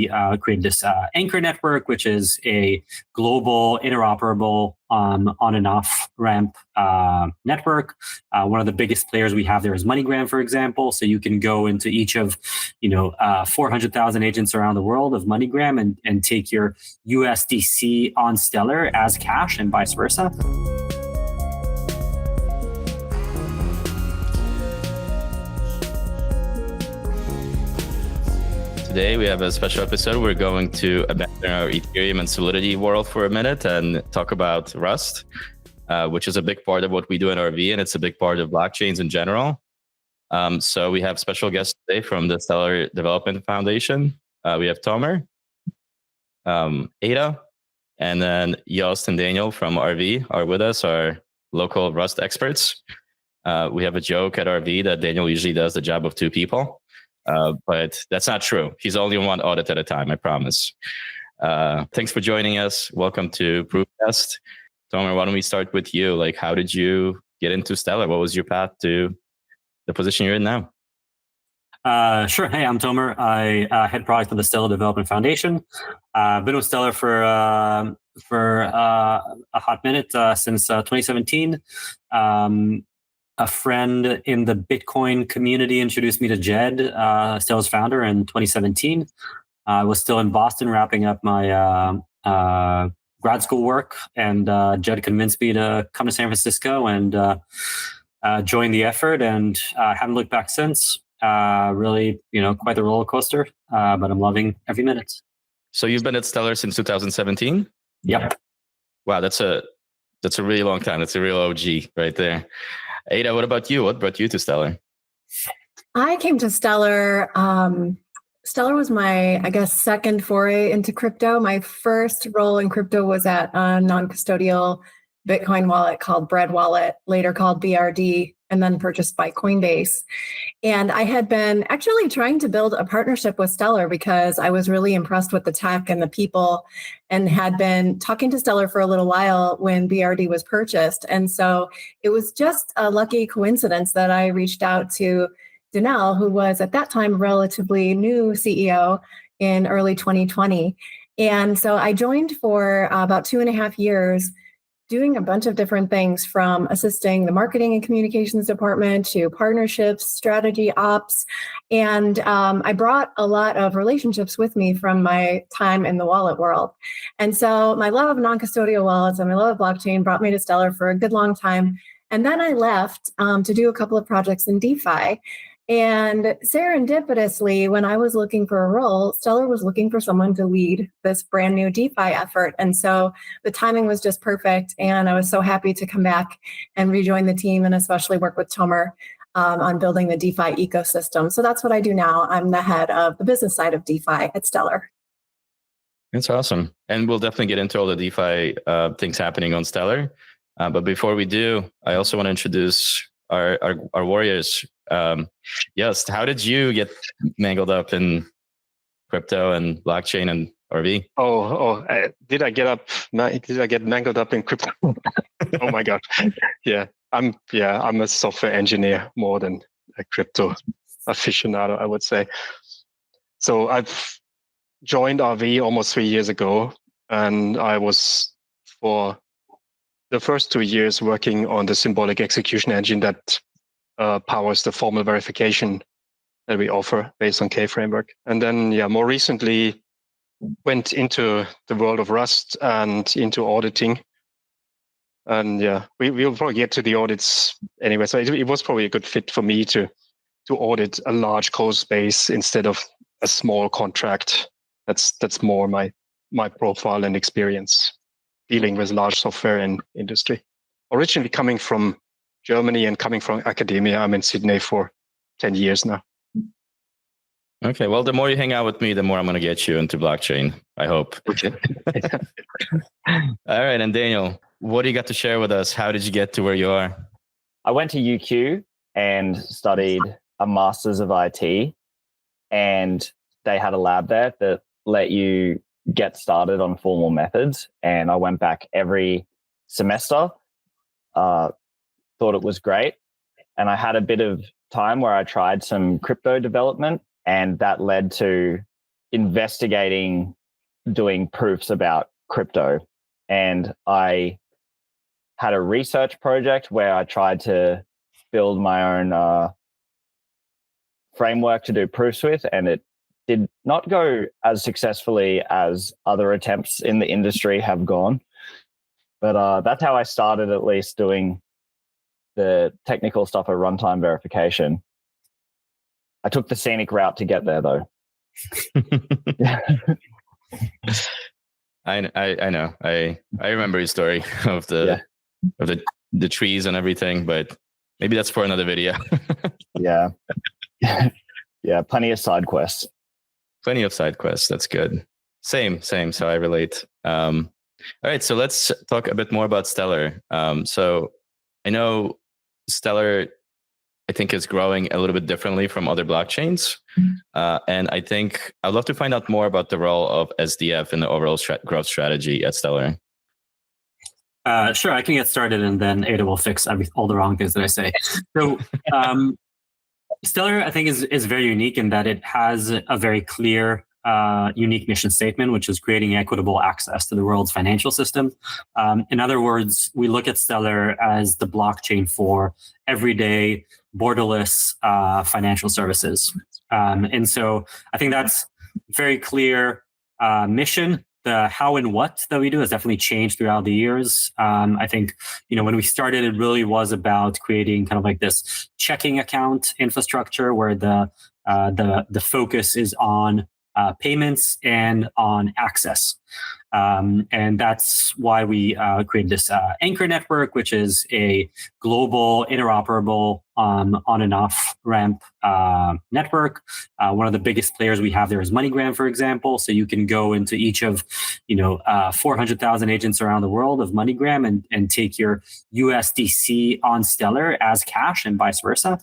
we created this Anchor network, which is a global interoperable on and off ramp network. One of the biggest players we have there is MoneyGram, for example. So you can go into each of 400,000 agents around the world of MoneyGram and take your USDC on Stellar as cash and vice versa. Today we have a special episode. We're going to abandon our Ethereum and Solidity world for a minute and talk about Rust, which is a big part of what we do in RV, and it's a big part of blockchains in general. So we have special guests today from the Stellar Development Foundation. We have Tomer, Ada, and then Joost and Daniel from RV are with us, our local Rust experts. We have a joke at RV that Daniel usually does the job of two people. But that's not true. He's only one audit at a time, I promise. Thanks for joining us. Welcome to Proofcast. Tomer, why don't we start with you? Like, how did you get into Stellar? What was your path to the position you're in now? Sure. Hey, I'm Tomer. I head product for the Stellar Development Foundation. Been with Stellar for a hot minute since 2017. A friend in the Bitcoin community introduced me to Jed, Stellar's founder, in 2017. I was still in Boston wrapping up my grad school work, and Jed convinced me to come to San Francisco and join the effort, and I haven't looked back since. Really, quite the roller coaster, but I'm loving every minute. So you've been at Stellar since 2017? Yep. Wow, that's a really long time. That's a real OG right there. Ada, what about you? What brought you to Stellar? I came to Stellar. Stellar was my, second foray into crypto. My first role in crypto was at a non-custodial Bitcoin wallet called Bread Wallet, later called BRD, and then purchased by Coinbase. And I had been actually trying to build a partnership with Stellar because I was really impressed with the tech and the people, and had been talking to Stellar for a little while when BRD was purchased. And so it was just a lucky coincidence that I reached out to Danelle, who was at that time relatively new CEO in early 2020. And so I joined for about 2.5 years, doing a bunch of different things, from assisting the marketing and communications department to partnerships, strategy, ops. And I brought a lot of relationships with me from my time in the wallet world. And so my love of non-custodial wallets and my love of blockchain brought me to Stellar for a good long time. And then I left to do a couple of projects in DeFi. And serendipitously, when I was looking for a role, Stellar was looking for someone to lead this brand new DeFi effort. And so the timing was just perfect. And I was so happy to come back and rejoin the team, and especially work with Tomer on building the DeFi ecosystem. So that's what I do now. I'm the head of the business side of DeFi at Stellar. That's awesome. And we'll definitely get into all the DeFi things happening on Stellar. But before we do, I also want to introduce our warriors. Yes, how did you get mangled up in crypto and blockchain and RV? Did I get mangled up in crypto? Oh my god! Yeah, I'm a software engineer more than a crypto aficionado, I would say. So I've joined RV almost 3 years ago, and I was for the first 2 years working on the symbolic execution engine that powers the formal verification that we offer based on K-Framework. And then, more recently went into the world of Rust and into auditing. And we'll probably get to the audits anyway. So it was probably a good fit for me to audit a large code base instead of a small contract. That's more my profile and experience dealing with large software and industry. Originally coming from Germany and coming from academia, I'm in Sydney for 10 years now. Okay, well, the more you hang out with me, the more I'm going to get you into blockchain, I hope. Okay. All right, and Daniel, what do you got to share with us? How did you get to where you are? I went to UQ and studied a master's of IT, and they had a lab there that let you get started on formal methods. And I went back every semester, thought it was great. And I had a bit of time where I tried some crypto development, and that led to investigating doing proofs about crypto. And I had a research project where I tried to build my own framework to do proofs with, and it did not go as successfully as other attempts in the industry have gone. But that's how I started, at least, doing the technical stuff of runtime verification. I took the scenic route to get there, though. I know. I remember your story of the trees and everything, but maybe that's for another video. Yeah. Yeah, plenty of side quests. Plenty of side quests. That's good. Same. So I relate. All right, so let's talk a bit more about Stellar. So I know Stellar, I think, is growing a little bit differently from other blockchains. And I think I'd love to find out more about the role of SDF in the overall growth strategy at Stellar. Sure, I can get started, and then Ada will fix all the wrong things that I say. So Stellar, I think, is very unique in that it has a very clear, unique mission statement, which is creating equitable access to the world's financial system. In other words, we look at Stellar as the blockchain for everyday, borderless financial services. And so I think that's very clear mission. The how and what that we do has definitely changed throughout the years. I think, when we started, it really was about creating kind of like this checking account infrastructure where the focus is on payments and on access. And that's why we created this Anchor network, which is a global, interoperable on and off ramp network. One of the biggest players we have there is MoneyGram, for example. So you can go into each of 400,000 agents around the world of MoneyGram and take your USDC on Stellar as cash and vice versa,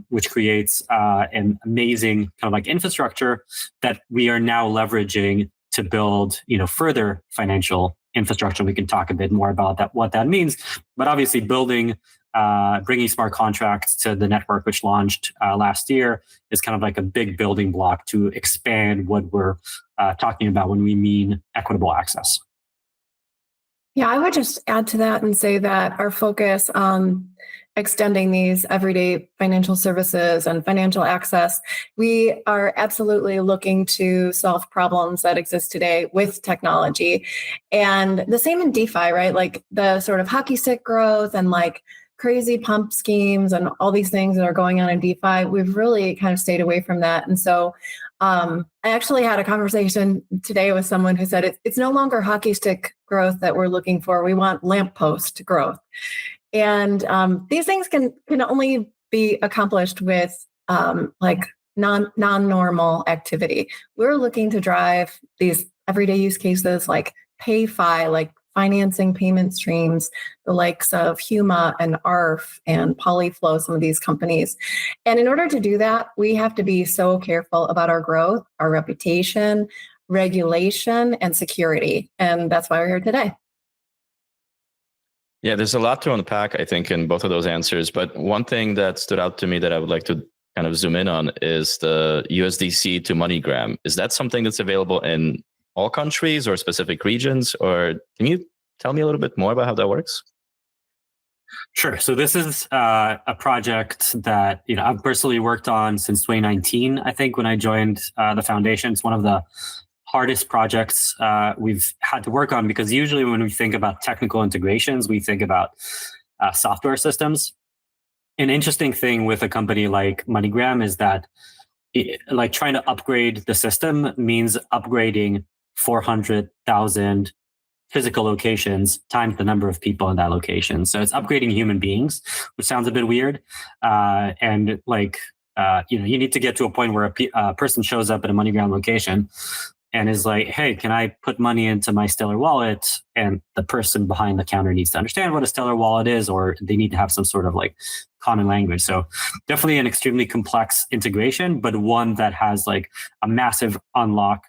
which creates an amazing kind of like infrastructure that we are now leveraging to build, further financial infrastructure. We can talk a bit more about that, what that means. But obviously, bringing smart contracts to the network, which launched last year, is kind of like a big building block to expand what we're talking about when we mean equitable access. Yeah, I would just add to that and say that our focus on extending these everyday financial services and financial access, we are absolutely looking to solve problems that exist today with technology. And the same in DeFi, right? Like the sort of hockey stick growth and like crazy pump schemes and all these things that are going on in DeFi, we've really kind of stayed away from that. And so I actually had a conversation today with someone who said it's no longer hockey stick growth that we're looking for. We want lamppost growth. And these things can only be accomplished with like non-normal activity. We're looking to drive these everyday use cases like PayFi, like financing payment streams, the likes of Huma and ARF and Polyflow, some of these companies. And in order to do that, we have to be so careful about our growth, our reputation, regulation, and security. And that's why we're here today. Yeah, there's a lot to unpack, I think, in both of those answers. But one thing that stood out to me that I would like to kind of zoom in on is the USDC to MoneyGram. Is that something that's available in all countries or specific regions? Or can you tell me a little bit more about how that works? Sure. So this is a project that I've personally worked on since 2019. I think when I joined the foundation, it's one of the hardest projects we've had to work on, because usually when we think about technical integrations, we think about software systems. An interesting thing with a company like MoneyGram is that like trying to upgrade the system means upgrading 400,000 physical locations times the number of people in that location. So it's upgrading human beings, which sounds a bit weird. And like, you need to get to a point where a person shows up at a MoneyGram location and is like, hey, can I put money into my Stellar wallet? And the person behind the counter needs to understand what a Stellar wallet is, or they need to have some sort of like common language. So definitely an extremely complex integration, but one that has like a massive unlock.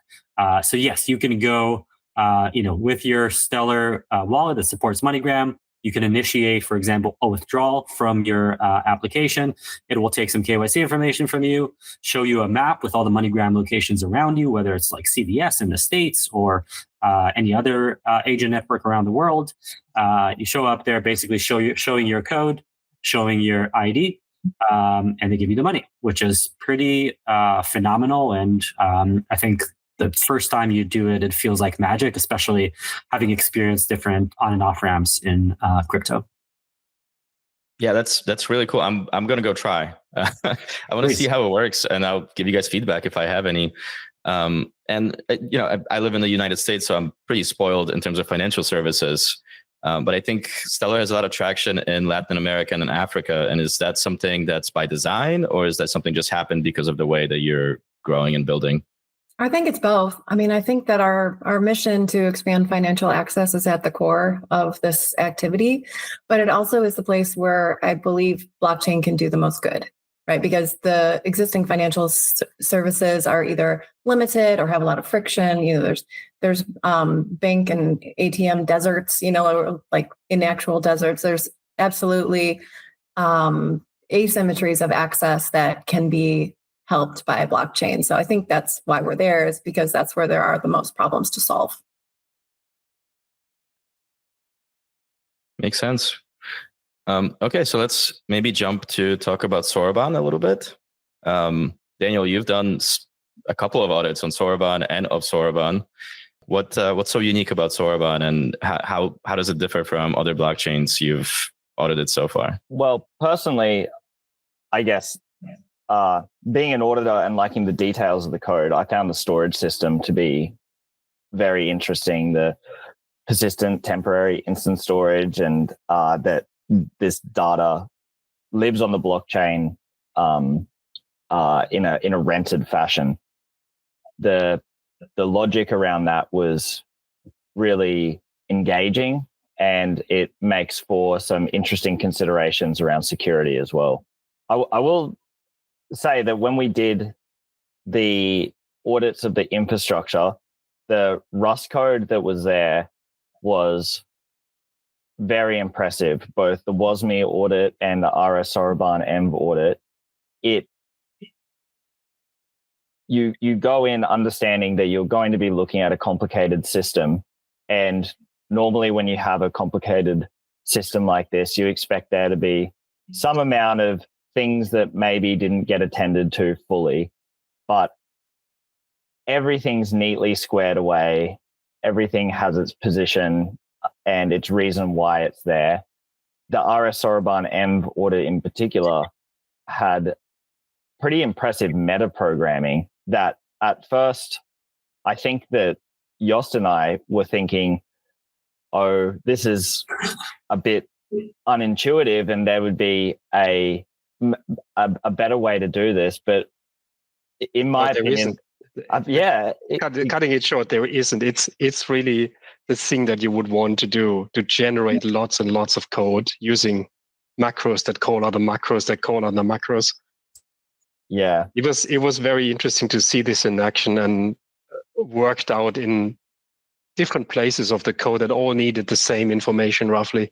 So yes, you can go, with your Stellar wallet that supports MoneyGram, You can initiate, for example, a withdrawal from your application. It will take some KYC information from you, show you a map with all the MoneyGram locations around you, whether it's like CVS in the States or any other agent network around the world. You show up there, basically showing your code, showing your ID, and they give you the money, which is pretty phenomenal. And I think the first time you do it, it feels like magic, especially having experienced different on and off ramps in crypto. Yeah, that's really cool. I'm going to go try. I want to see how it works, and I'll give you guys feedback if I have any. And I live in the United States, so I'm pretty spoiled in terms of financial services. But I think Stellar has a lot of traction in Latin America and in Africa. And is that something that's by design, or is that something just happened because of the way that you're growing and building? I think it's both. I mean, I think that our mission to expand financial access is at the core of this activity, but it also is the place where I believe blockchain can do the most good, right? Because the existing financial services are either limited or have a lot of friction. There's bank and ATM deserts, or like in actual deserts. There's absolutely asymmetries of access that can be helped by blockchain. So I think that's why we're there, is because that's where there are the most problems to solve. Makes sense. Okay, so let's maybe jump to talk about Soroban a little bit. Daniel, you've done a couple of audits on Soroban and of Soroban. What's so unique about Soroban, and how does it differ from other blockchains you've audited so far? Well, personally, I guess being an auditor and liking the details of the code, I found the storage system to be very interesting. The persistent temporary instant storage, and that this data lives on the blockchain in a rented fashion. The logic around that was really engaging, and it makes for some interesting considerations around security as well. I will say that when we did the audits of the infrastructure, the Rust code that was there was very impressive. Both the WASME audit and the RS Soroban Env audit. You go in understanding that you're going to be looking at a complicated system, and normally when you have a complicated system like this, you expect there to be some amount of things that maybe didn't get attended to fully, but everything's neatly squared away. Everything has its position and its reason why it's there. The RS Soroban Env audit in particular had pretty impressive meta programming that at first, I think that Yost and I were thinking, oh, this is a bit unintuitive and there would be a better way to do this. But in my opinion, cutting it short, there isn't. It's really the thing that you would want to do, to generate lots and lots of code using macros that call other macros that call other macros. Yeah, it was very interesting to see this in action and worked out in different places of the code that all needed the same information roughly.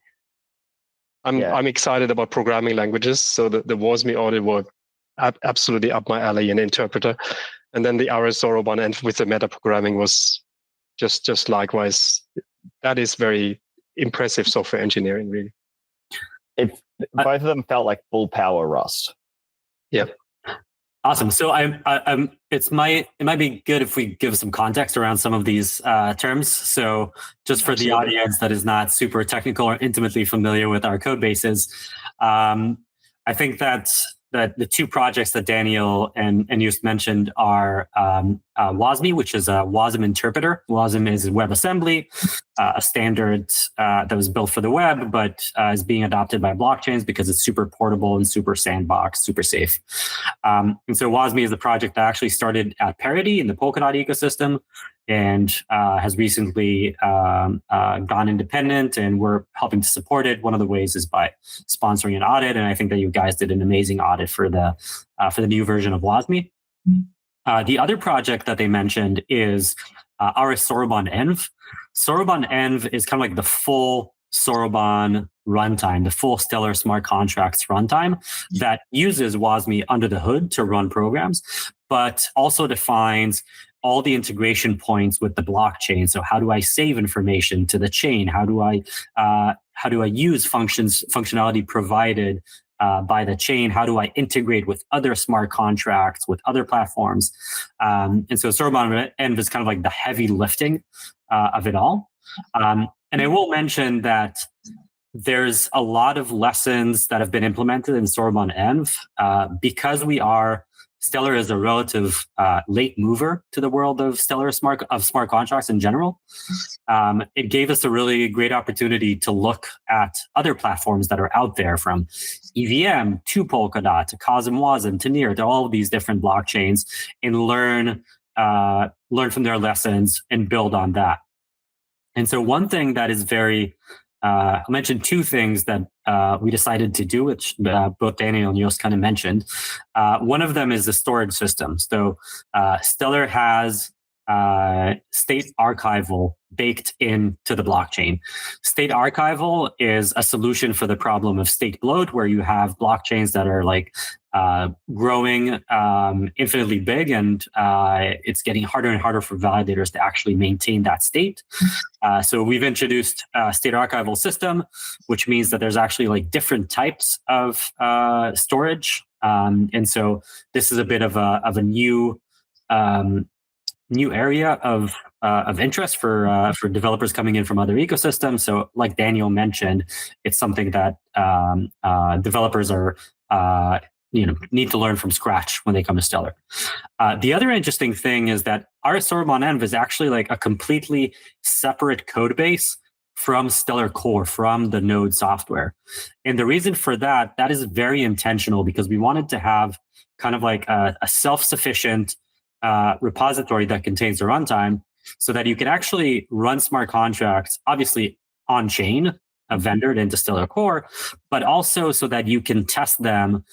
I'm excited about programming languages, so the WASME audit was absolutely up my alley in interpreter, and then the RS Soroban and with the meta programming was just likewise. That is very impressive software engineering, really. Both of them felt like full power Rust. Yeah. Awesome. So it might be good if we give some context around some of these terms. So just for the audience that is not super technical or intimately familiar with our code bases, I think that the two projects that Daniel and Just mentioned are WASME, which is a WASM interpreter. WASM is WebAssembly, a standard that was built for the web, but is being adopted by blockchains because it's super portable and super sandbox, super safe. And so WASME is the project that actually started at Parity in the Polkadot ecosystem and has recently gone independent, and we're helping to support it. One of the ways is by sponsoring an audit, and I think that you guys did an amazing audit for the new version of WASME. The other project that they mentioned is RS Soroban Env. Soroban Env is kind of like the full Soroban runtime, the full Stellar smart contracts runtime that uses WASM under the hood to run programs, but also defines all the integration points with the blockchain. So how do I save information to the chain? How do I use functionality provided by the chain? How do I integrate with other smart contracts, with other platforms? And so Soroban Env is kind of like the heavy lifting of it all. And I will mention that there's a lot of lessons that have been implemented in Soroban Env because Stellar is a relative late mover to the world of smart contracts in general. It gave us a really great opportunity to look at other platforms that are out there, from EVM to Polkadot to WASM to Near to all of these different blockchains, and learn from their lessons and build on that. And so one thing that is I'll mention two things that we decided to do, which both Daniel and Joost kind of mentioned. One of them is the storage system. So Stellar has state archival baked into the blockchain. State archival is a solution for the problem of state bloat, where you have blockchains that are like growing infinitely big, and it's getting harder and harder for validators to actually maintain that state. So we've introduced a state archival system, which means that there's actually like different types of storage. And so this is a bit of a new area of interest for developers coming in from other ecosystems. So, like Daniel mentioned, it's something that developers are need to learn from scratch when they come to Stellar. The other interesting thing is that our Soroban Env is actually like a completely separate code base from Stellar Core, from the Node software. And the reason for that is very intentional, because we wanted to have kind of like a self-sufficient repository that contains the runtime, so that you can actually run smart contracts, obviously on chain, vendored into Stellar Core, but also so that you can test them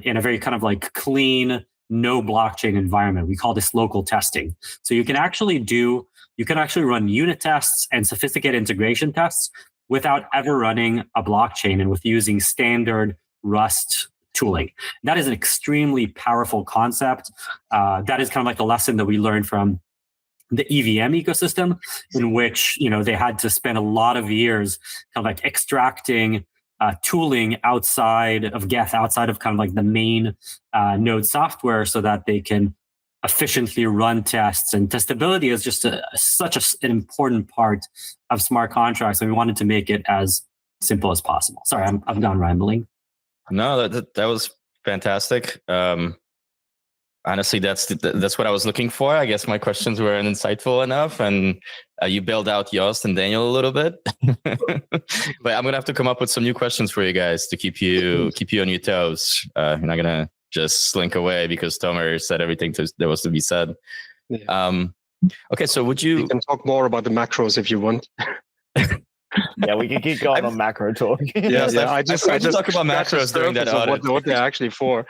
in a very kind of like clean, no blockchain environment. We call this local testing. So you can actually run unit tests and sophisticated integration tests without ever running a blockchain, and with using standard Rust tooling. That is an extremely powerful concept. That is kind of like the lesson that we learned from the EVM ecosystem, in which they had to spend a lot of years kind of like extracting tooling outside of Geth, outside of kind of like the main Node software, so that they can efficiently run tests. And testability is just such an important part of smart contracts, and we wanted to make it as simple as possible. Sorry, I've gone rambling. No, that was fantastic. Honestly, that's what I was looking for. I guess my questions weren't insightful enough, and you bailed out Joost and Daniel a little bit. But I'm gonna have to come up with some new questions for you guys to keep you on your toes. You're not gonna just slink away because Tomer said everything that was to be said. Yeah. Okay, so you can talk more about the macros if you want. Yeah, we can keep going on macro talk. Yeah. I just talk about macros during that audit. What they're actually for,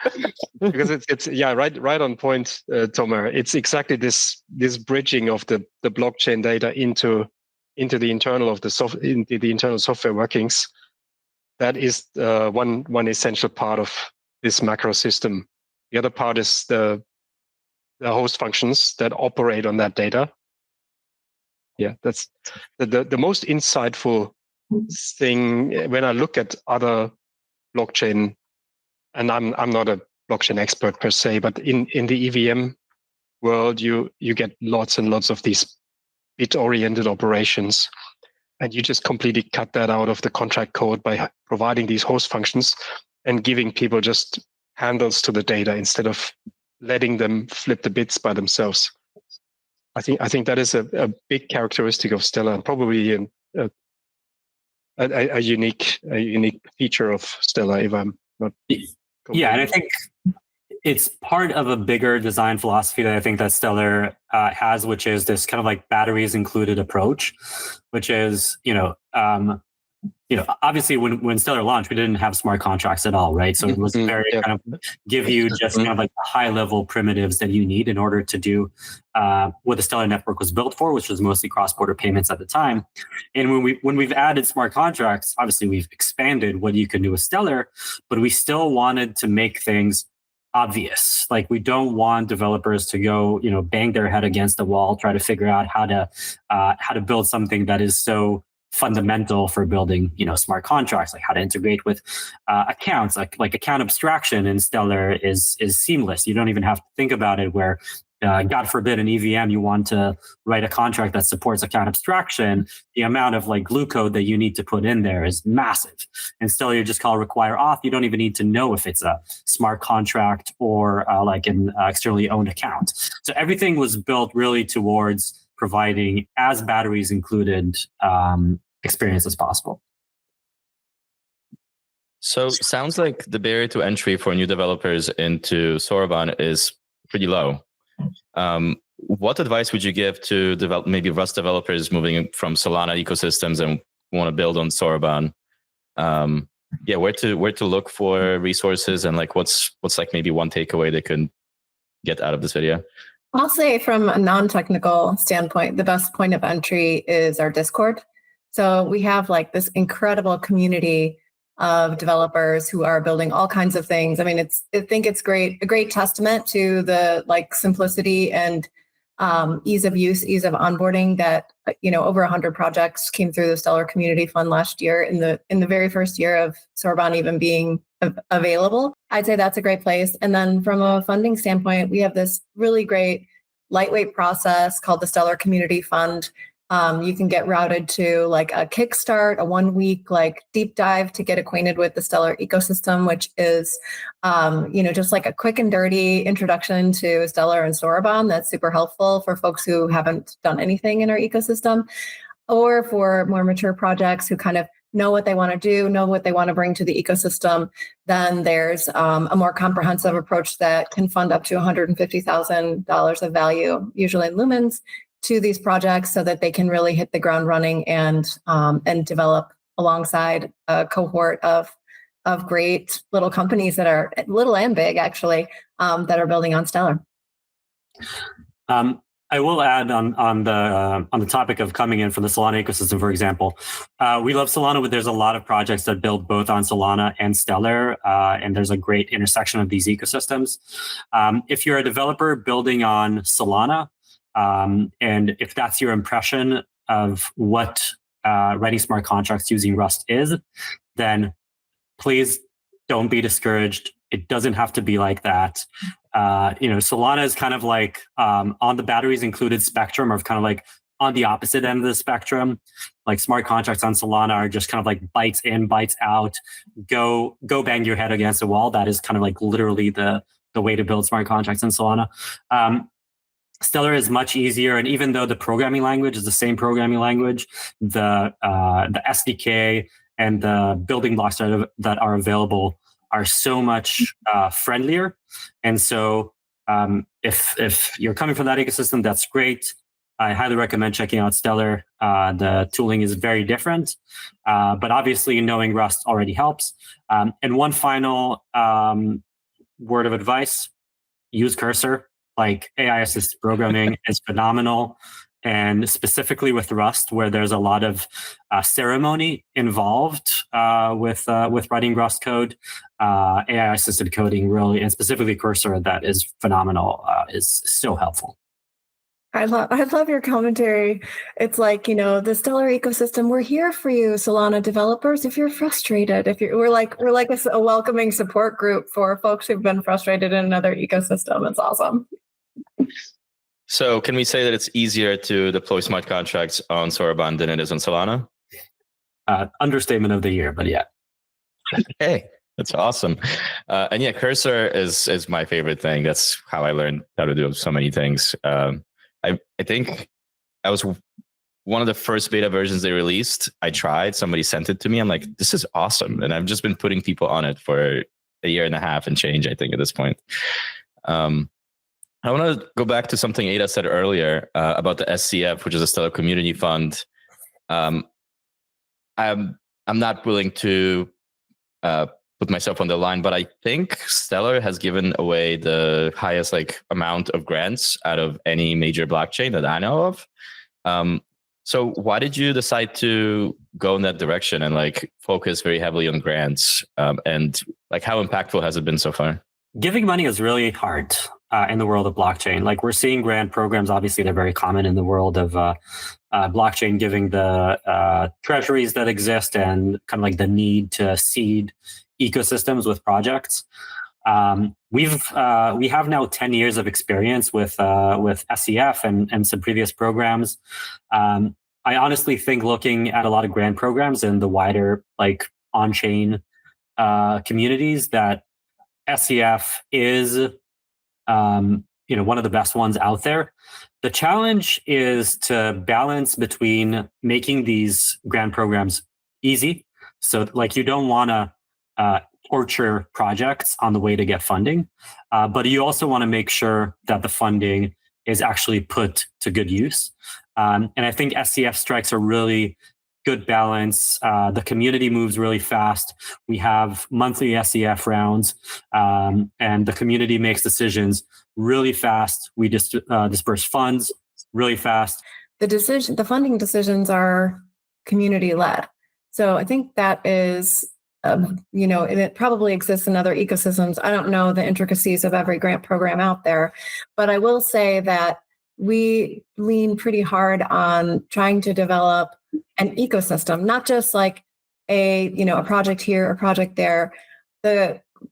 because it's right on point, Tomer. It's exactly this bridging of the blockchain data into the internal software workings. That is one essential part of this macro system. The other part is the host functions that operate on that data. Yeah, that's the most insightful thing when I look at other blockchain, and I'm not a blockchain expert per se, but in the EVM world, you get lots and lots of these bit-oriented operations, and you just completely cut that out of the contract code by providing these host functions and giving people just handles to the data instead of letting them flip the bits by themselves. I think that is a big characteristic of Stellar, and probably a unique feature of Stellar, if I'm not. Yeah, and I think it's part of a bigger design philosophy that I think that Stellar has, which is this kind of like batteries included approach, which is obviously when Stellar launched, we didn't have smart contracts at all, right? So it was very kind of give you just kind of like the high level primitives that you need in order to do what the Stellar network was built for, which was mostly cross-border payments at the time. And when we've added smart contracts, obviously we've expanded what you can do with Stellar, but we still wanted to make things obvious. Like, we don't want developers to go, bang their head against the wall, try to figure out how to build something that is so fundamental for building, smart contracts, like how to integrate with accounts, like account abstraction in Stellar is seamless. You don't even have to think about it. Where God forbid an EVM, you want to write a contract that supports account abstraction, the amount of glue code that you need to put in there is massive. And Stellar, you just call require auth. You don't even need to know if it's a smart contract or like an externally owned account. So everything was built really towards providing as batteries included experience as possible. So sounds like the barrier to entry for new developers into Soroban is pretty low. What advice would you give to maybe Rust developers moving from Solana ecosystems and want to build on Soroban? Where to look for resources, and what's like maybe one takeaway they could get out of this video? I'll say from a non-technical standpoint, the best point of entry is our Discord. So we have this incredible community of developers who are building all kinds of things. I mean, I think it's a great testament to the simplicity and ease of use, ease of onboarding that, over 100 projects came through the Stellar Community Fund last year in the very first year of Soroban even being available. I'd say that's a great place. And then from a funding standpoint, we have this really great lightweight process called the Stellar Community Fund. You can get routed to a Kickstart, a 1 week deep dive to get acquainted with the Stellar ecosystem, which is just a quick and dirty introduction to Stellar and Soroban. That's super helpful for folks who haven't done anything in our ecosystem, or for more mature projects who kind of know what they want to do, know what they want to bring to the ecosystem. Then there's a more comprehensive approach that can fund up to $150,000 of value, usually in lumens, to these projects, so that they can really hit the ground running and develop alongside a cohort of great little companies that are little and big, actually, that are building on Stellar. I will add on the topic of coming in from the Solana ecosystem, for example. We love Solana, but there's a lot of projects that build both on Solana and Stellar, and there's a great intersection of these ecosystems. If you're a developer building on Solana, and if that's your impression of what writing smart contracts using Rust is, then please don't be discouraged. It doesn't have to be like that. Solana is kind of on the batteries included spectrum, or kind of on the opposite end of the spectrum. Smart contracts on Solana are just kind of bytes in, bytes out. Go bang your head against the wall. That is kind of literally the way to build smart contracts in Solana. Stellar is much easier, and even though the programming language is the same programming language, the SDK and the building blocks that are available are so much friendlier. And so if you're coming from that ecosystem, that's great. I highly recommend checking out Stellar. The tooling is very different, but obviously knowing Rust already helps. And one final word of advice: use Cursor. AI assisted programming is phenomenal, and specifically with Rust, where there's a lot of ceremony involved with writing Rust code, AI assisted coding really, and specifically Cursor, that is phenomenal, is so helpful. I love your commentary. It's the Stellar ecosystem. We're here for you, Solana developers. If you're frustrated, we're like a welcoming support group for folks who've been frustrated in another ecosystem. It's awesome. So can we say that it's easier to deploy smart contracts on Soroban than it is on Solana? Understatement of the year, but yeah. Hey, that's awesome. And yeah, Cursor is my favorite thing. That's how I learned how to do so many things. I think I was one of the first beta versions they released. I tried, somebody sent it to me. I'm like, this is awesome. And I've just been putting people on it for a year and a half and change, I think, at this point. I want to go back to something Ada said earlier about the SCF, which is a Stellar Community Fund. I'm not willing to put myself on the line, but I think Stellar has given away the highest amount of grants out of any major blockchain that I know of. So why did you decide to go in that direction and focus very heavily on grants? And how impactful has it been so far? Giving money is really hard in the world of blockchain. We're seeing grant programs. Obviously, they're very common in the world of blockchain, giving the treasuries that exist and kind of the need to seed ecosystems with projects. We have now 10 years of experience with SEF and some previous programs. I honestly think looking at a lot of grant programs in the wider on-chain communities, that SEF is one of the best ones out there. The challenge is to balance between making these grant programs easy. So you don't want to torture projects on the way to get funding, but you also want to make sure that the funding is actually put to good use. And I think SEF strikes a really good balance. The community moves really fast. We have monthly SEF rounds, and the community makes decisions really fast. We disperse funds really fast. The funding decisions are community led. So I think that is, and it probably exists in other ecosystems. I don't know the intricacies of every grant program out there, but I will say that we lean pretty hard on trying to develop an ecosystem, not just a project here, a project there.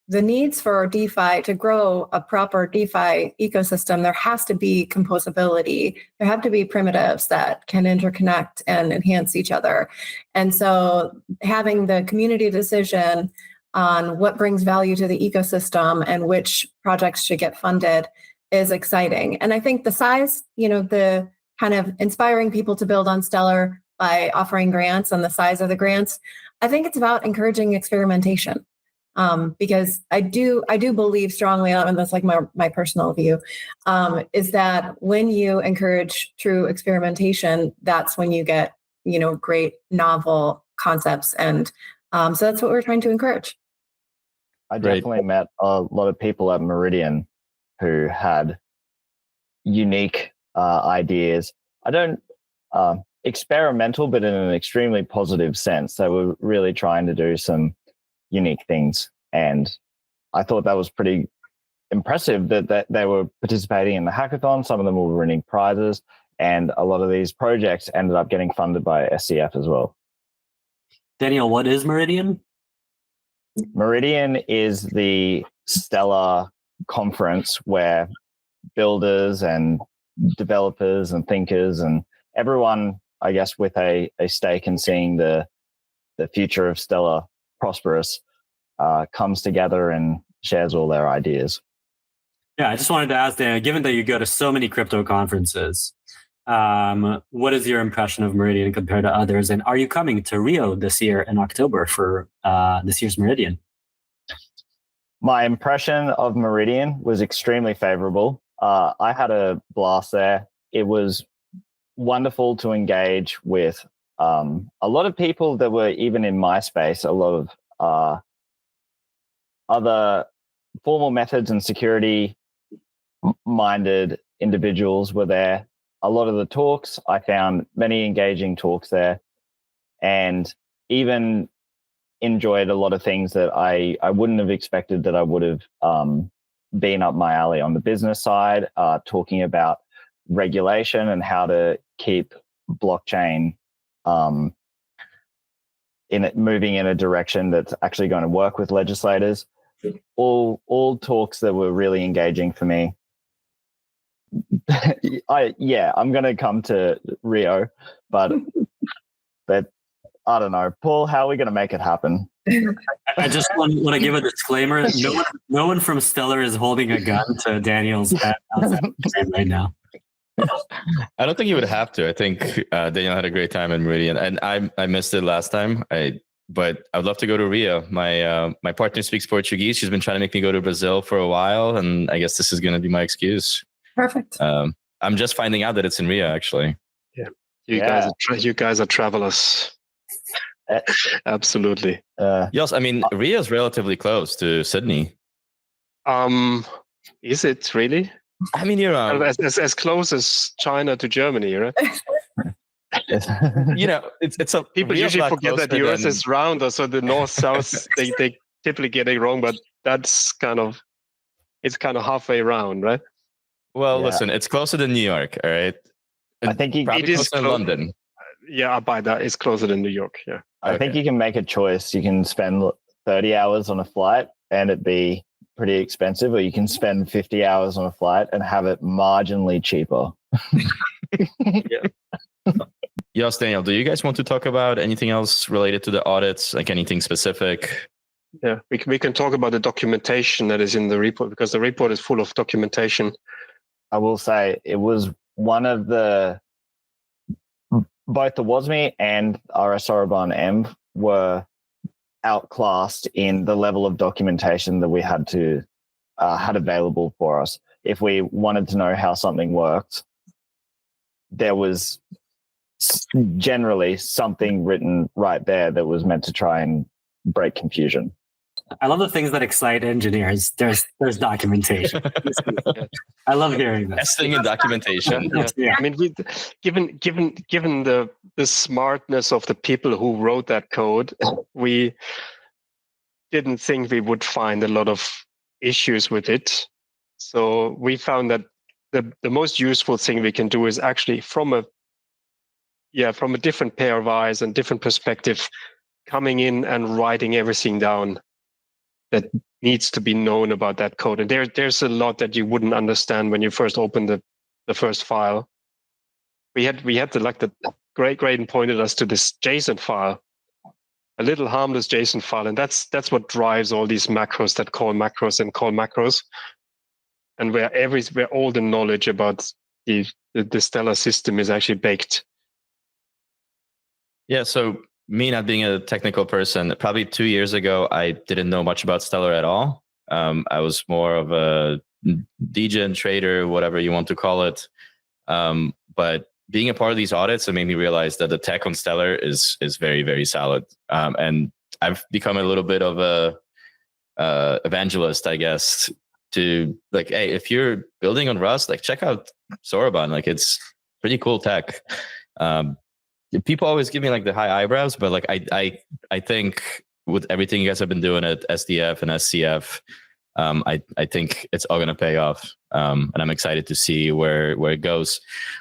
The needs for DeFi to grow a proper DeFi ecosystem, there has to be composability. There have to be primitives that can interconnect and enhance each other. And so having the community decision on what brings value to the ecosystem and which projects should get funded is exciting. And I think the size, the kind of inspiring people to build on Stellar by offering grants and the size of the grants, I think it's about encouraging experimentation. Because I do believe strongly, and that's my personal view, is that when you encourage true experimentation, that's when you get, great novel concepts. And so that's what we're trying to encourage. I definitely met a lot of people at Meridian who had unique ideas. I don't experimental, but in an extremely positive sense. They were really trying to do some unique things, and I thought that was pretty impressive that they were participating in the hackathon. Some of them were winning prizes, and a lot of these projects ended up getting funded by SCF as well. Daniel, what is Meridian? Meridian is the Stellar conference where builders and developers and thinkers and everyone, I guess, with a stake in seeing the future of Stellar prosperous comes together and shares all their ideas. Yeah, I just wanted to ask, Dan, given that you go to so many crypto conferences, what is your impression of Meridian compared to others? And are you coming to Rio this year in October for this year's Meridian? My impression of Meridian was extremely favorable. I had a blast there. It was wonderful to engage with a lot of people that were even in my space, a lot of other formal methods and security minded individuals were there. A lot of the talks, I found many engaging talks there, and even enjoyed a lot of things that I wouldn't have expected that I would have been up my alley on the business side, talking about regulation and how to keep blockchain moving in a direction that's actually going to work with legislators. All talks that were really engaging for me. I'm going to come to Rio, but I don't know, Paul. How are we going to make it happen? I just want to give a disclaimer: no one from Stellar is holding a gun to Daniel's head right now. I don't think you would have to. I think Daniel had a great time in Meridian, and I missed it last time. But I'd love to go to Rio. My partner speaks Portuguese. She's been trying to make me go to Brazil for a while, and I guess this is going to be my excuse. Perfect. I'm just finding out that it's in Rio, actually. Yeah, you guys are travelers. Absolutely. Yes, I mean, Rio is relatively close to Sydney. Is it really? I mean, you're as close as China to Germany, right? you know, it's a People Rio's usually lot forget that the closer US than- is round, so the north south they typically get it wrong, but it's kind of halfway round, right? Well, Yeah. listen, it's closer than New York, all right? I think you, Probably It is closer than London. Yeah, I buy that. It's closer than New York. Yeah. I think you can make a choice. You can spend 30 hours on a flight and it be pretty expensive, or you can spend 50 hours on a flight and have it marginally cheaper. Yes, Daniel, do you guys want to talk about anything else related to the audits, like anything specific? Yeah, we can talk about the documentation that is in the report, because the report is full of documentation. I will say it was one of both the WASME and our Soroban M were outclassed in the level of documentation that we had available for us. If we wanted to know how something worked, there was generally something written right there that was meant to try and break confusion. I love the things that excite engineers. There's documentation. I love hearing this. Testing and documentation. Yeah. I mean, given the smartness of the people who wrote that code, we didn't think we would find a lot of issues with it. So we found that the most useful thing we can do is actually from a different pair of eyes and different perspective, coming in and writing everything down that needs to be known about that code. And there's a lot that you wouldn't understand when you first open the first file. We had the Graydon pointed us to this JSON file, a little harmless JSON file, and that's what drives all these macros that call macros and call macros, and where all the knowledge about the Stellar system is actually baked. Yeah, so me not being a technical person, probably 2 years ago, I didn't know much about Stellar at all. I was more of a degen trader, whatever you want to call it. But being a part of these audits, it made me realize that the tech on Stellar is very, very solid. And I've become a little bit of a evangelist, I guess, to like, hey, if you're building on Rust, like check out Soroban. Like it's pretty cool tech. People always give me like the high eyebrows, but like I think with everything you guys have been doing at SDF and SCF, I think it's all going to pay off. And I'm excited to see where it goes.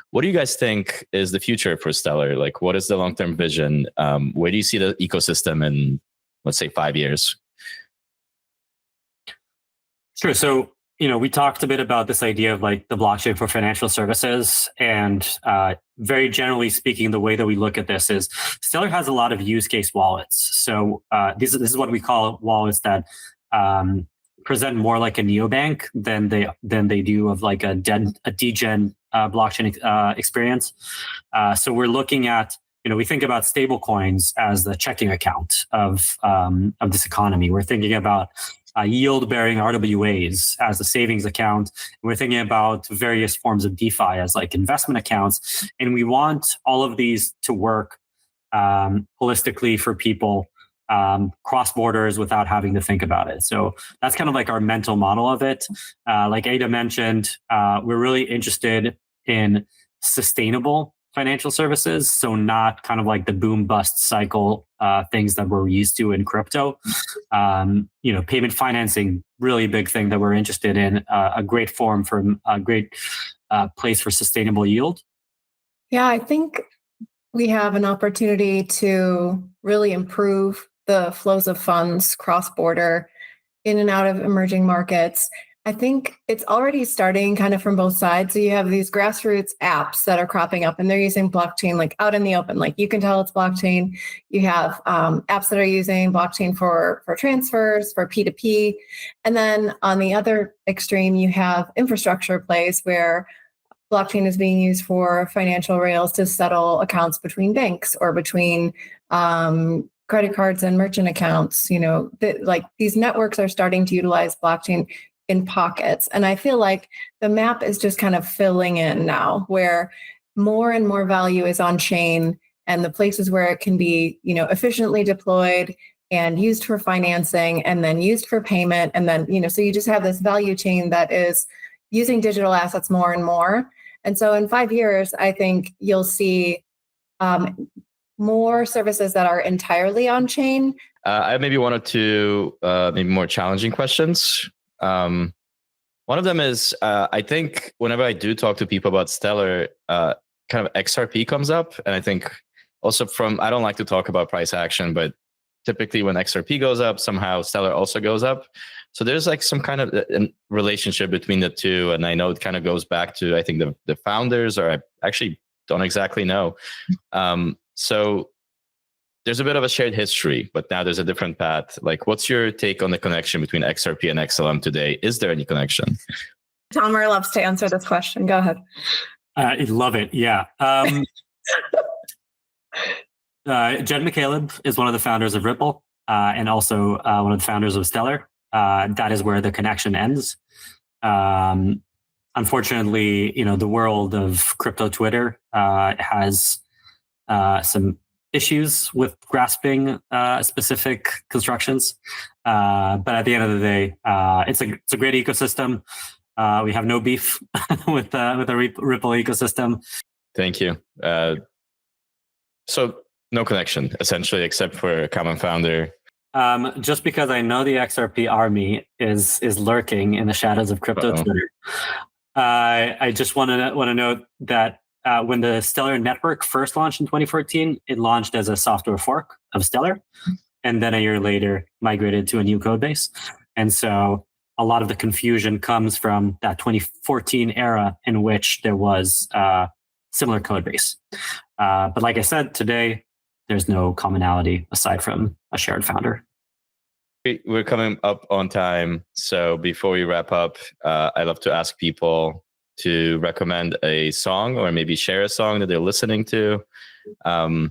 What do you guys think is the future for Stellar? Like, what is the long-term vision? Where do you see the ecosystem in, let's say, 5 years? Sure. So, we talked a bit about this idea of like the blockchain for financial services, and very generally speaking, the way that we look at this is Stellar has a lot of use case wallets. So this is what we call wallets that present more like a neobank than they do of like a degen blockchain experience. So we're looking at, we think about stable coins as the checking account of this economy. We're thinking about yield-bearing RWAs as a savings account. We're thinking about various forms of DeFi as like investment accounts. And we want all of these to work holistically for people, cross borders without having to think about it. So that's kind of like our mental model of it. Like Ada mentioned, we're really interested in sustainable financial services. So not kind of like the boom bust cycle things that we're used to in crypto. Payment financing, really big thing that we're interested in, a great form for a great place for sustainable yield. Yeah, I think we have an opportunity to really improve the flows of funds cross-border in and out of emerging markets. I think it's already starting kind of from both sides. So you have these grassroots apps that are cropping up and they're using blockchain like out in the open. Like you can tell it's blockchain. You have apps that are using blockchain for transfers, for P2P. And then on the other extreme, you have infrastructure plays where blockchain is being used for financial rails to settle accounts between banks or between credit cards and merchant accounts. Like these networks are starting to utilize blockchain in pockets. And I feel like the map is just kind of filling in now, where more and more value is on chain and the places where it can be, efficiently deployed and used for financing and then used for payment. And then, so you just have this value chain that is using digital assets more and more. And so in 5 years, I think you'll see more services that are entirely on chain. I have maybe one or two maybe more challenging questions. One of them is, I think whenever I do talk to people about Stellar, kind of XRP comes up. And I think also I don't like to talk about price action, but typically when XRP goes up, somehow Stellar also goes up. So there's like some kind of relationship between the two. And I know it kind of goes back to, I think the founders, or I actually don't exactly know. So there's a bit of a shared history, but now there's a different path. Like, what's your take on the connection between XRP and XLM today? Is there any connection? Tomer loves to answer this question. Go ahead. I love it. Yeah. Jed McCaleb is one of the founders of Ripple, and also one of the founders of Stellar. That is where the connection ends. Unfortunately, the world of crypto Twitter has some issues with grasping specific constructions. But at the end of the day, it's a great ecosystem. We have no beef with the Ripple ecosystem. Thank you. So no connection, essentially, except for a common founder. Just because I know the XRP army is lurking in the shadows of crypto Twitter. I just want to note that when the Stellar network first launched in 2014, it launched as a software fork of Stellar, and then a year later migrated to a new code base. And so a lot of the confusion comes from that 2014 era in which there was a similar code base. But like I said, today, there's no commonality aside from a shared founder. We're coming up on time. So before we wrap up, I love to ask people to recommend a song or maybe share a song that they're listening to. I've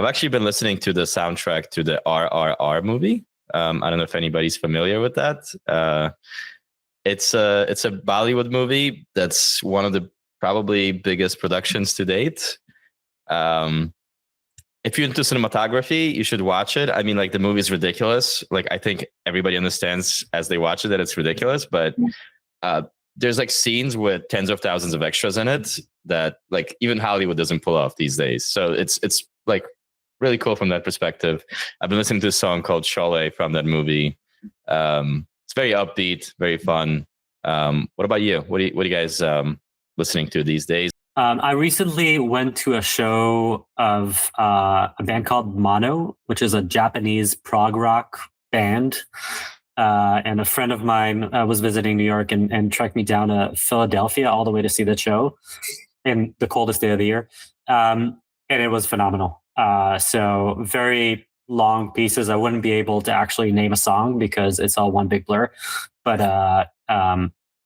actually been listening to the soundtrack to the RRR movie. I don't know if anybody's familiar with that. It's a Bollywood movie that's one of the probably biggest productions to date. If you're into cinematography, you should watch it. I mean, like, the movie is ridiculous. Like, I think everybody understands as they watch it that it's ridiculous, but there's like scenes with tens of thousands of extras in it that like even Hollywood doesn't pull off these days. So it's like really cool from that perspective. I've been listening to a song called Sholay from that movie. It's very upbeat, very fun. What about you? What are you guys listening to these days? I recently went to a show of a band called Mono, which is a Japanese prog rock band. And a friend of mine was visiting New York and tracked me down to Philadelphia all the way to see the show in the coldest day of the year. And it was phenomenal. So very long pieces. I wouldn't be able to actually name a song because it's all one big blur. But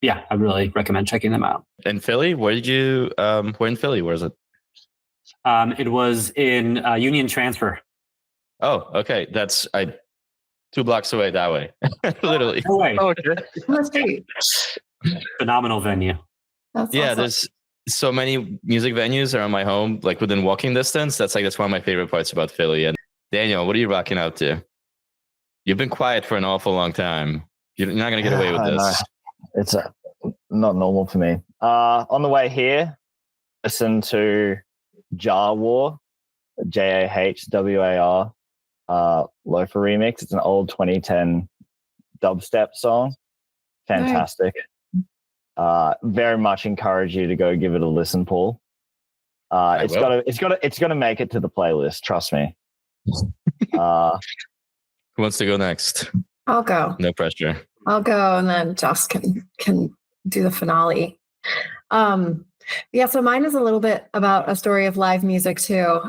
yeah, I really recommend checking them out. In Philly? Where did you, where in Philly? Where is it? It was in Union Transfer. Oh, okay. That's 2 blocks away that way. Literally. No way. Oh, okay. That's great. Phenomenal venue. That's Yeah, awesome. there's so many music venues around my home, like within walking distance. That's one of my favorite parts about Philly. And Daniel, what are you rocking out to? You've been quiet for an awful long time. You're not going to get away with this. It's not normal for me. On the way here, listen to Jar War, JAHWAR, Loafer remix. It's an old 2010 dubstep song. Fantastic. Very much encourage you to go give it a listen, Paul. It's gonna make it to the playlist. Trust me. Who wants to go next? I'll go. No pressure. I'll go, and then Joss can do the finale. Yeah, so mine is a little bit about a story of live music too.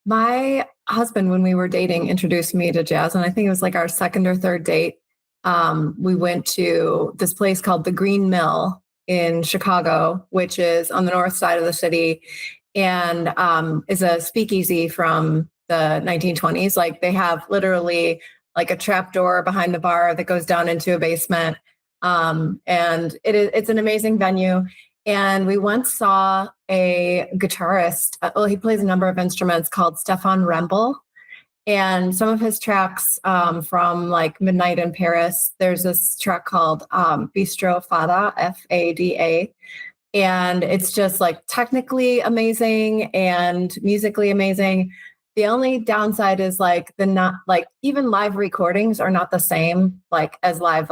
My husband, when we were dating, introduced me to jazz, and I think it was like our second or third date. We went to this place called the Green Mill in Chicago, which is on the north side of the city, and is a speakeasy from the 1920s. Like, they have literally like a trap door behind the bar that goes down into a basement. And it's an amazing venue. And we once saw a guitarist, he plays a number of instruments, called Stefan Rembel. And some of his tracks from like Midnight in Paris, there's this track called Bistro Fada, Fada. And it's just like technically amazing and musically amazing. The only downside is like even live recordings are not the same like as live,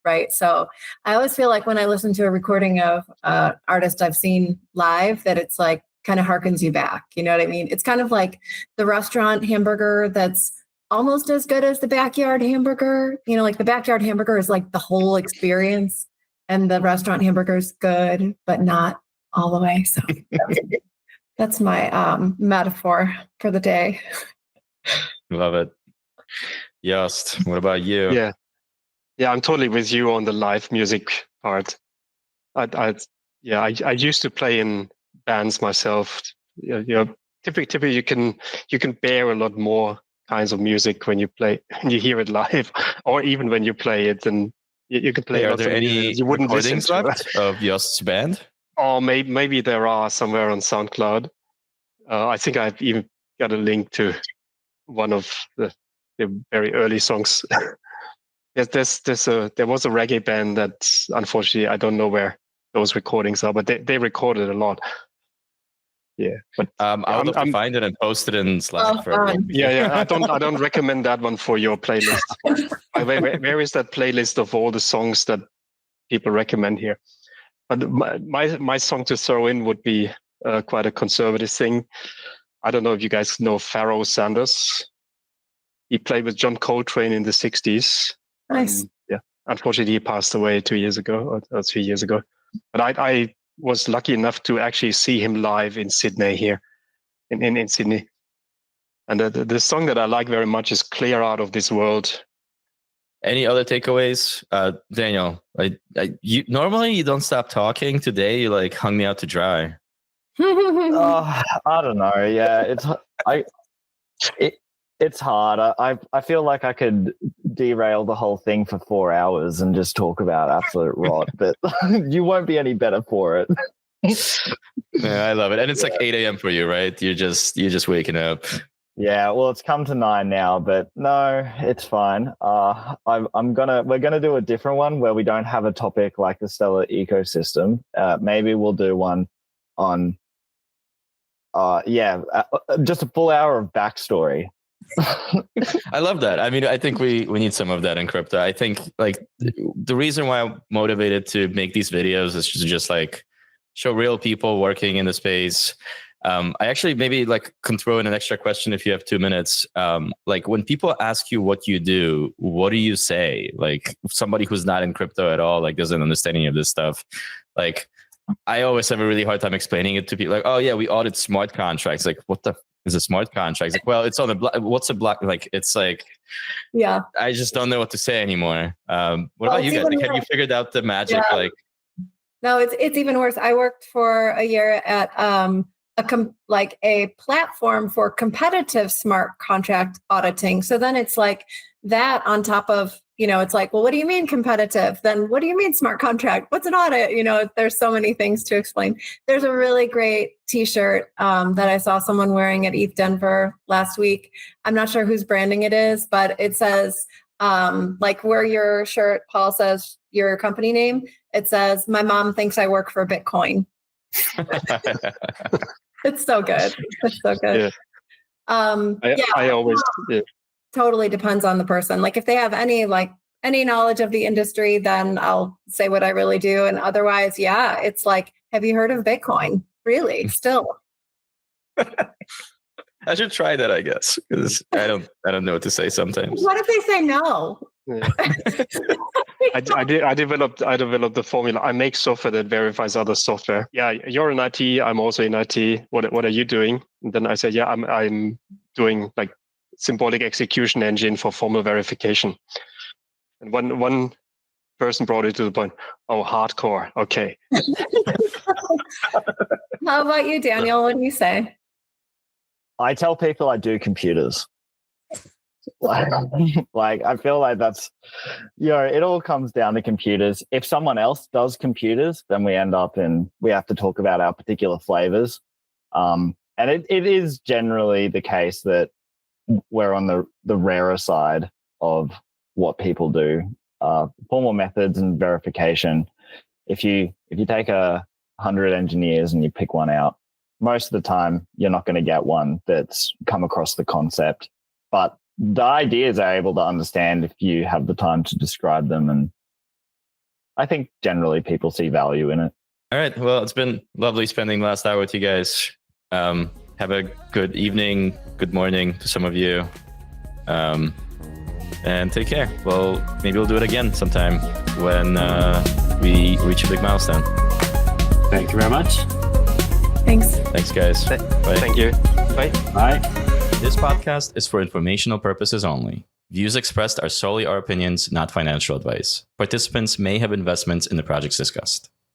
right? So I always feel like when I listen to a recording of an artist I've seen live, that it's like kind of harkens you back. You know what I mean? It's kind of like the restaurant hamburger that's almost as good as the backyard hamburger. You know, like the backyard hamburger is like the whole experience, and the restaurant hamburger is good, but not all the way. So that's my metaphor for the day. Love it. Yost, what about you? Yeah, I'm totally with you on the live music part. I used to play in bands myself. Typically you can bear a lot more kinds of music when you play and you hear it live, or even when you play it, and you can play. Are there any you wouldn't recordings left of Yost's band? Or maybe there are somewhere on SoundCloud. I think I've even got a link to one of the very early songs. There was a reggae band that, unfortunately, I don't know where those recordings are, but they recorded a lot. Yeah, but I'll have to find it and post it in Slack. I don't recommend that one for your playlist. Where is that playlist of all the songs that people recommend here? But my song to throw in would be quite a conservative thing. I don't know if you guys know Pharoah Sanders. He played with John Coltrane in the 60s. Nice. Unfortunately, he passed away 2 years ago or 3 years ago. But I was lucky enough to actually see him live in Sydney here, in Sydney. And the song that I like very much is Clear Out of This World. Any other takeaways? Daniel, normally you don't stop talking. Today you like hung me out to dry. I don't know. Yeah, it's hard. I feel like I could derail the whole thing for 4 hours and just talk about absolute rot, but you won't be any better for it. Yeah, I love it. And it's like 8 a.m. for you, right? You're just waking up. Yeah, well, it's come to 9 now, but no, it's fine. We're gonna do a different one where we don't have a topic like the Stellar ecosystem. Maybe we'll do one on, just a full hour of backstory. I love that. I mean, I think we need some of that in crypto. I think like the reason why I'm motivated to make these videos is just like show real people working in the space. I actually maybe like can throw in an extra question if you have 2 minutes. Like when people ask you what you do, what do you say? Like somebody who's not in crypto at all, like doesn't understand any of this stuff. Like I always have a really hard time explaining it to people. Like, oh yeah, we audit smart contracts. Like what the is a smart contract? Like, well, it's on the block. What's a block? Like, it's like, yeah. I just don't know what to say anymore. What about you guys? Like, have you figured out the magic? Yeah. Like, no, it's even worse. I worked for a year at a platform for competitive smart contract auditing. So then it's like that on top of, it's like, well, what do you mean competitive? Then what do you mean smart contract? What's an audit? There's so many things to explain. There's a really great t-shirt that I saw someone wearing at ETH Denver last week. I'm not sure whose branding it is, but it says, like where your shirt, Paul, says your company name, it says, my mom thinks I work for Bitcoin. It's so good. It's so good. Yeah. I always totally depends on the person. Like if they have any knowledge of the industry, then I'll say what I really do. And otherwise, yeah, it's like, have you heard of Bitcoin? Really? Still. I should try that, I guess, because I don't know what to say sometimes. What if they say no? Yeah. I developed the formula. I make software that verifies other software. Yeah, you're in IT. I'm also in IT. What are you doing? And then I said, yeah, I'm doing like symbolic execution engine for formal verification. And one person brought it to the point. Oh, hardcore. Okay. How about you, Daniel? What do you say? I tell people I do computers. Like I feel like that's, it all comes down to computers. If someone else does computers, then we end up we have to talk about our particular flavors. And it is generally the case that we're on the rarer side of what people do. Formal methods and verification. If you take 100 engineers and you pick one out, most of the time you're not going to get one that's come across the concept. But the ideas are able to understand if you have the time to describe them. And I think generally people see value in it. All right. Well, it's been lovely spending the last hour with you guys. Have a good evening, good morning to some of you. And take care. Well, maybe we'll do it again sometime when we reach a big milestone. Thank you very much. Thanks. Thanks, guys. Bye. Thank you. Bye. Bye. This podcast is for informational purposes only. Views expressed are solely our opinions, not financial advice. Participants may have investments in the projects discussed.